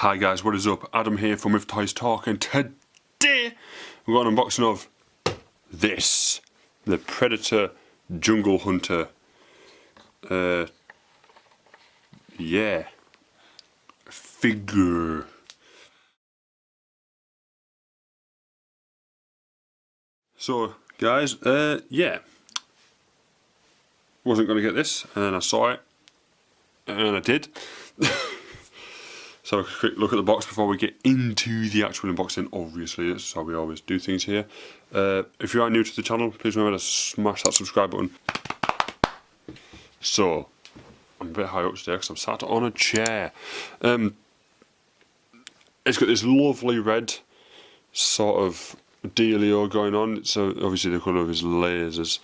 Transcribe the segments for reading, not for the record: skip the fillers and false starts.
Hi guys, what is up? Adam here from With Toys Talk, and today we've got an unboxing of this, the Predator Jungle Hunter. Yeah, figure. So guys, yeah, wasn't going to get this, and then I saw it, and I did. So a quick look at the box before we get into the actual unboxing. Obviously, that's how we always do things here. If you are new to the channel, please remember to smash that subscribe button. So, I'm a bit high up today because I'm sat on a chair. It's got this lovely red sort of dealio going on. So obviously the colour of his lasers.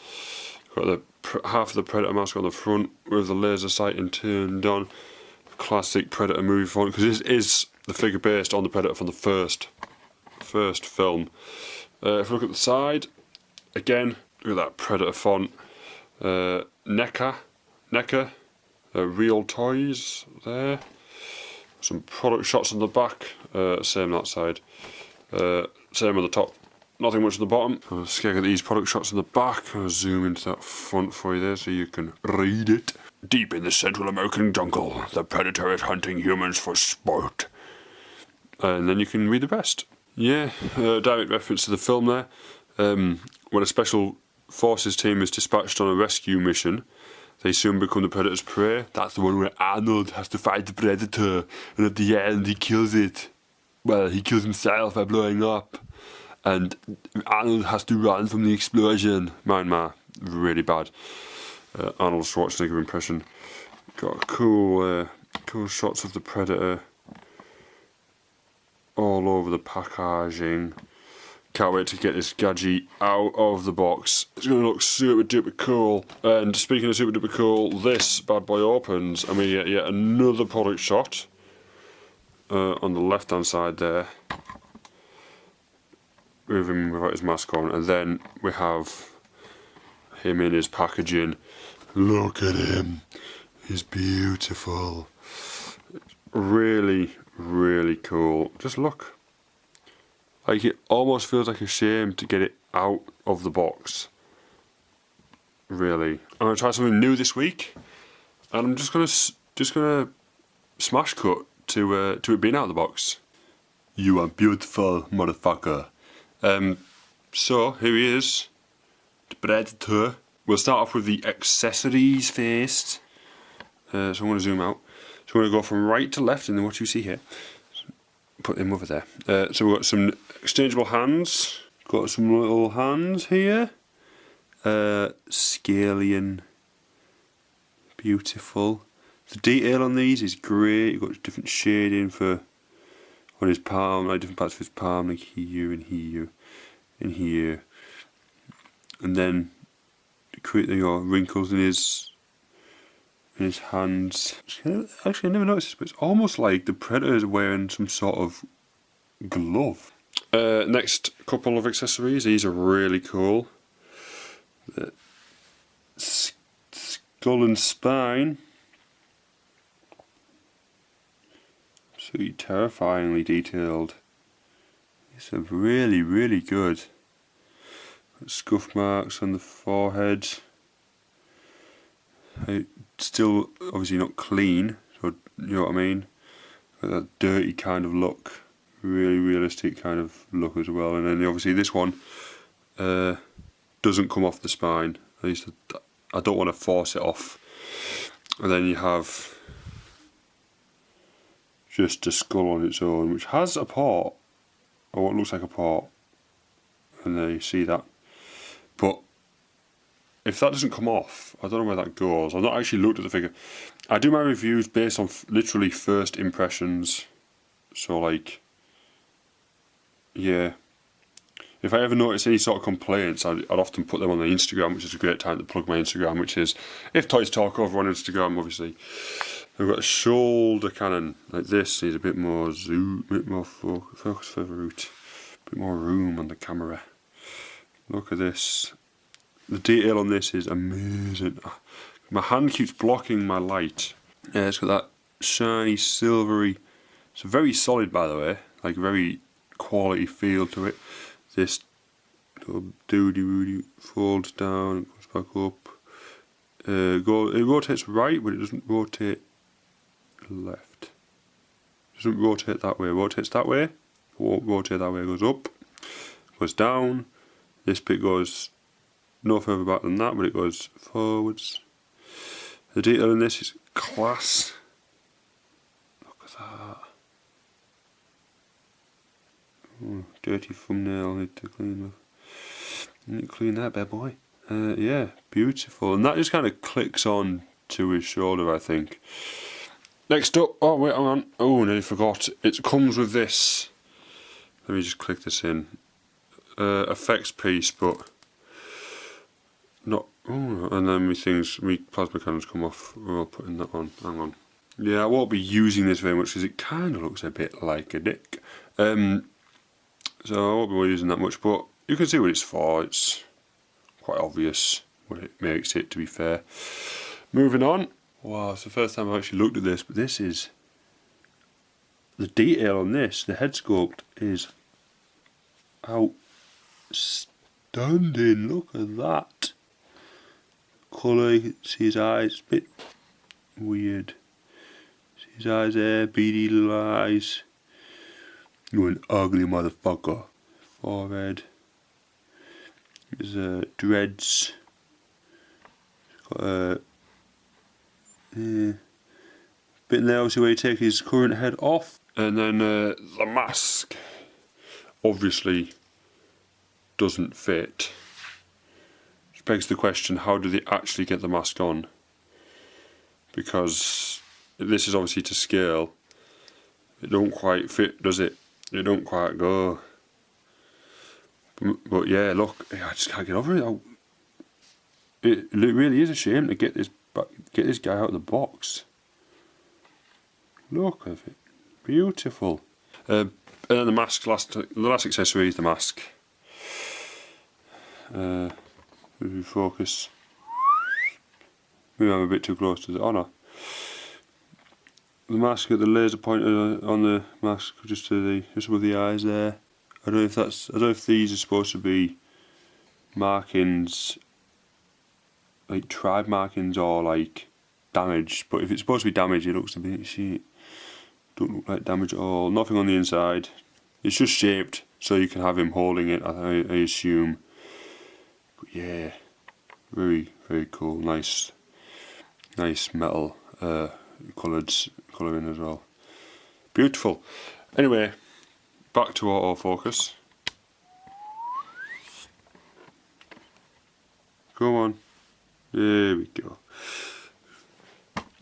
Got the half of the Predator mask on the front with the laser sighting turned on. Classic Predator movie font, because this is the figure based on the Predator from the first film. If we look at the side, again, look at that Predator font. Neca, real toys there. Some product shots on the back, same that side. Same on the top. Nothing much on the bottom. I'll just get these product shots on the back. I'll zoom into that front for you there so you can read it. Deep in the Central American jungle, the Predator is hunting humans for sport. And then you can read the rest. Yeah, direct reference to the film there. When a special forces team is dispatched on a rescue mission, they soon become the Predator's prey. That's the one where Arnold has to fight the Predator, and at the end he kills it. Well, he kills himself by blowing up. And Arnold has to run from the explosion. Really bad. Arnold Schwarzenegger impression. Got cool shots of the Predator all over the packaging. Can't wait to get this gadget out of the box. It's going to look super duper cool. And speaking of super duper cool, this bad boy opens and we get yet another product shot on the left hand side there, with him without his mask on, and then we have him in his packaging. Look at him, he's beautiful. Really, really cool. Just look. Like, it almost feels like a shame to get it out of the box. Really. I'm gonna try something new this week, and I'm just gonna smash cut to it being out of the box. You are beautiful, motherfucker. So here he is, the Predator. We'll start off with the accessories first. So I'm going to zoom out. So I'm going to go from right to left, and then what you see here. Put them over there. So we've got some exchangeable hands. Got some little hands here. Scallion. Beautiful. The detail on these is great. You've got different shading for on his palm, like different parts of his palm, like here and here and here. And then create your wrinkles in his hands. Actually, I never noticed this, but it's almost like the Predator is wearing some sort of glove. Next couple of accessories. These are really cool. The skull and spine. Absolutely terrifyingly detailed. It's a really, really good. Scuff marks on the forehead. Still obviously not clean, so you know what I mean. Got that dirty kind of look, really realistic kind of look as well. And then obviously this one doesn't come off the spine. At least I don't want to force it off. And then you have just a skull on its own, which has a port, or what looks like a port. And there you see that. But if that doesn't come off, I don't know where that goes. I've not actually looked at the figure. I do my reviews based on literally first impressions. So like, yeah. If I ever notice any sort of complaints, I'd often put them on the Instagram, which is a great time to plug my Instagram, which is If Toys Talk over on Instagram, obviously. We've got a shoulder cannon like this. Needs a bit more zoom, a bit more focus further out, a bit more room on the camera. Look at this. The detail on this is amazing. My hand keeps blocking my light. Yeah, it's got that shiny, silvery It's very solid, by the way, like very quality feel to it. This little doody folds down, goes back up. It rotates right, but it doesn't rotate left. It doesn't rotate that way. It rotates that way. It won't rotate that way. It goes up, goes down. This bit goes no further back than that, but it goes forwards. The detail in this is class. Look at that. Oh, dirty thumbnail. Need to clean that bad boy. Yeah, beautiful. And that just kind of clicks on to his shoulder, I think. Next up, oh wait, hang on. Oh, nearly forgot. It comes with this. Let me just click this in. Effects piece, but not. Oh, and then my plasma cannons come off. We're putting that on. Hang on. Yeah, I won't be using this very much because it kind of looks a bit like a dick. So I won't be using that much, but you can see what it's for. It's quite obvious what it makes it, to be fair. Moving on. Wow, it's the first time I've actually looked at this, but this is... the detail on this, the head sculpt, is outstanding. Look at that. Colour, you can see his eyes, a bit weird. See his eyes there, beady little eyes. You're an ugly motherfucker. Forehead. There's dreads. Got a bit in there, obviously, where you take his current head off. And then the mask obviously doesn't fit. Which begs the question, how do they actually get the mask on? Because this is obviously to scale. It don't quite fit, does it? It don't quite go. But yeah, look, I just can't get over it. It really is a shame to get this guy out of the box. Look at it, beautiful. And then the mask, the last accessory is the mask. Focus. Maybe I'm a bit too close to the. Oh no. The mask at the laser pointer on the mask, just above the eyes there. I don't know if these are supposed to be markings, like tribe markings or like damage. But if it's supposed to be damage, it looks a bit shit. Don't look like damage at all. Nothing on the inside. It's just shaped so you can have him holding it, I assume. But yeah, very cool. Nice metal colouring as well. Beautiful. Anyway, back to autofocus. Come on. There we go.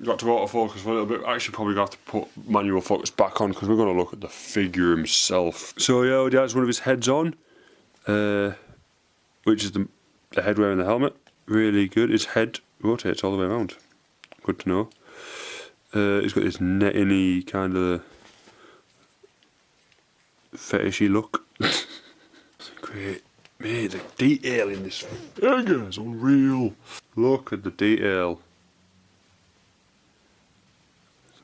Got to autofocus for a little bit. Actually, probably got to put manual focus back on because we're going to look at the figure himself. So yeah, he has one of his heads on, which is the head wearing the helmet. Really good. His head rotates all the way around. Good to know. He's got this netty kind of fetishy look. Great. Mate, the detail in this figure is unreal. Look at the detail.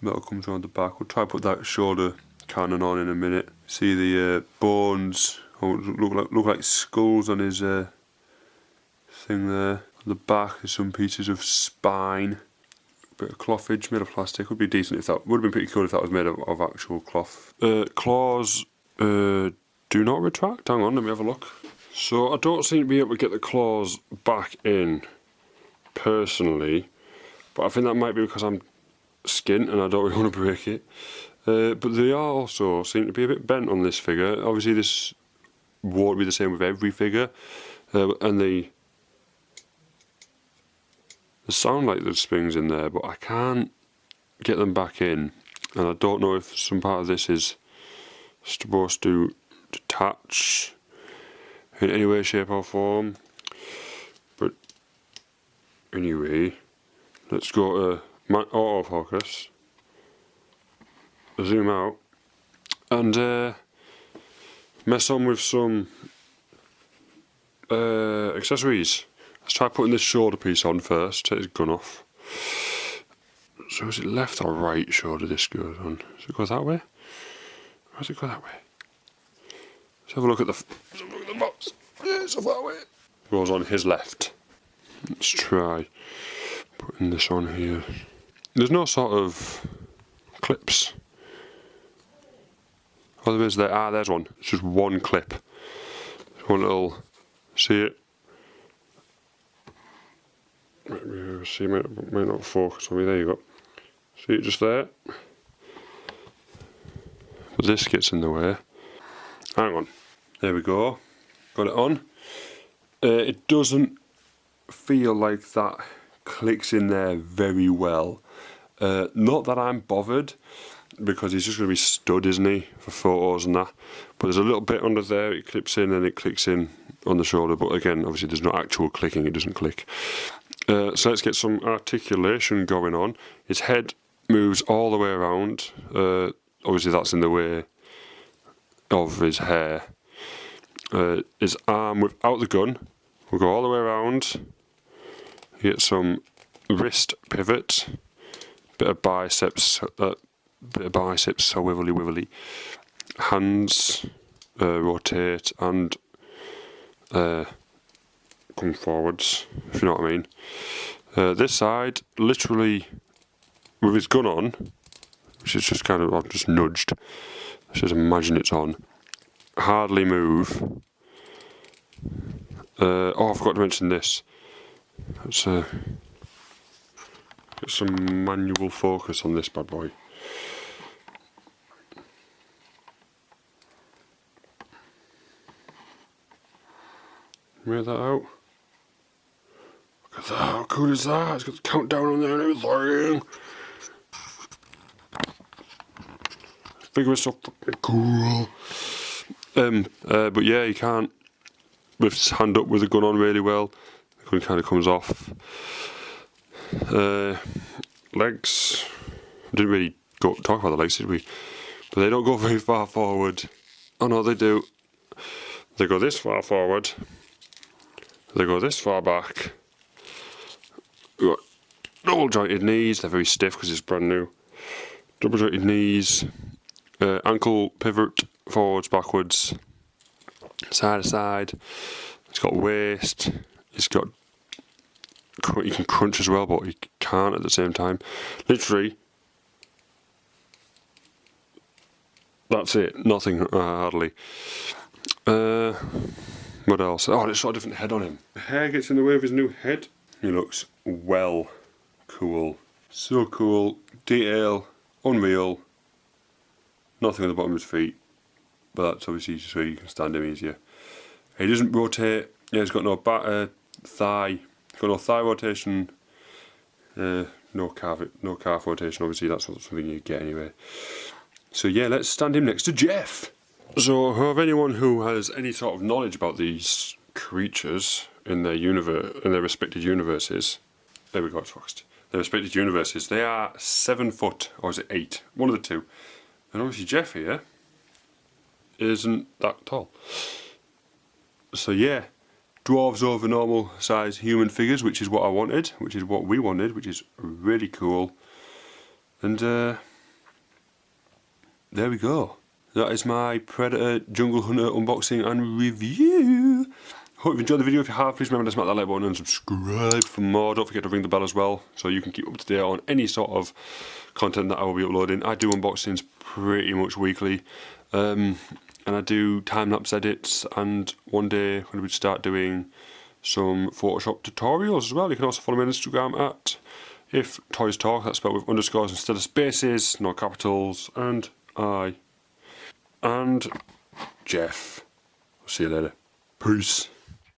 The metal comes around the back. We'll try to put that shoulder cannon on in a minute. See the bones look like skulls on his thing there. On the back there's some pieces of spine. A bit of clothage made of plastic. Would be decent if that would have been pretty cool if that was made of actual cloth. Claws do not retract. Hang on, let me have a look. So I don't seem to be able to get the claws back in personally, but I think that might be because I'm skint and I don't really want to break it. But they are also seem to be a bit bent on this figure. Obviously this won't be the same with every figure, and they sound like there's springs in there, but I can't get them back in, and I don't know if some part of this is supposed to detach in any way, shape or form. But anyway, let's go to autofocus, zoom out, and mess on with some accessories. Let's try putting this shoulder piece on first, take his gun off. So is it left or right shoulder this goes on? Does it go that way? Or does it go that way? Let's have a look at the box. Yeah, it's that way. Goes on his left. Let's try putting this on here. There's no sort of clips. Oh, there is there. Ah, there's one. It's just one clip. One little. See it? See, it might not focus on me. There you go. See it just there? But this gets in the way. Hang on. There we go. Got it on. It doesn't feel like that clicks in there very well. Not that I'm bothered, because he's just going to be stood, isn't he, for photos and that. But there's a little bit under there, it clips in and it clicks in on the shoulder. But again, obviously there's no actual clicking, it doesn't click. So let's get some articulation going on. His head moves all the way around. Obviously that's in the way of his hair. His arm without the gun will go all the way around. Get some wrist pivot, bit of biceps, so wibbly. Hands rotate and come forwards, if you know what I mean. This side, literally, with his gun on, which is just kind of, I've just nudged. Let's just imagine it's on. Hardly move. Oh, I forgot to mention this. Let's get some manual focus on this bad boy. Wear that out. Look at that, how cool is that? It's got the countdown on there and everything. Figure is so fucking cool. But yeah, you can't lift his hand up with the gun on really well. The gun kind of comes off. Legs. We didn't really talk about the legs, did we? But they don't go very far forward. Oh no, they do. They go this far forward. They go this far back. We've got double jointed knees. They're very stiff because it's brand new. Double jointed knees. Ankle pivot forwards, backwards, side to side. It's got waist. It's got. You can crunch as well, but you can't at the same time. Literally, that's it. Nothing hardly. What else? Oh, it's got a different head on him. The hair gets in the way of his new head. He looks well cool. So cool. Detail. Unreal. Nothing on the bottom of his feet. But that's obviously just so you can stand him easier. He doesn't rotate. Yeah, he's got no thigh. He's got no thigh rotation. No calf rotation. Obviously, that's something you get anyway. So yeah, let's stand him next to Jeff. So, have anyone who has any sort of knowledge about these creatures in their respected universes, there we go, it's focused. Their respected universes, they are 7 foot, or is it 8? One of the two. And obviously Jeff here isn't that tall. So yeah, dwarves over normal size human figures, which is what I wanted, which is what we wanted, which is really cool. And there we go. That is my Predator Jungle Hunter unboxing and review. Hope you've enjoyed the video. If you have, please remember to smack that like button and subscribe for more. Don't forget to ring the bell as well, so you can keep up to date on any sort of content that I will be uploading. I do unboxings pretty much weekly, and I do time-lapse edits, and one day I'm going to start doing some Photoshop tutorials as well. You can also follow me on Instagram at If Toys Talk. That's spelled with underscores instead of spaces, no capitals, and and Jeff. I'll see you later. Peace.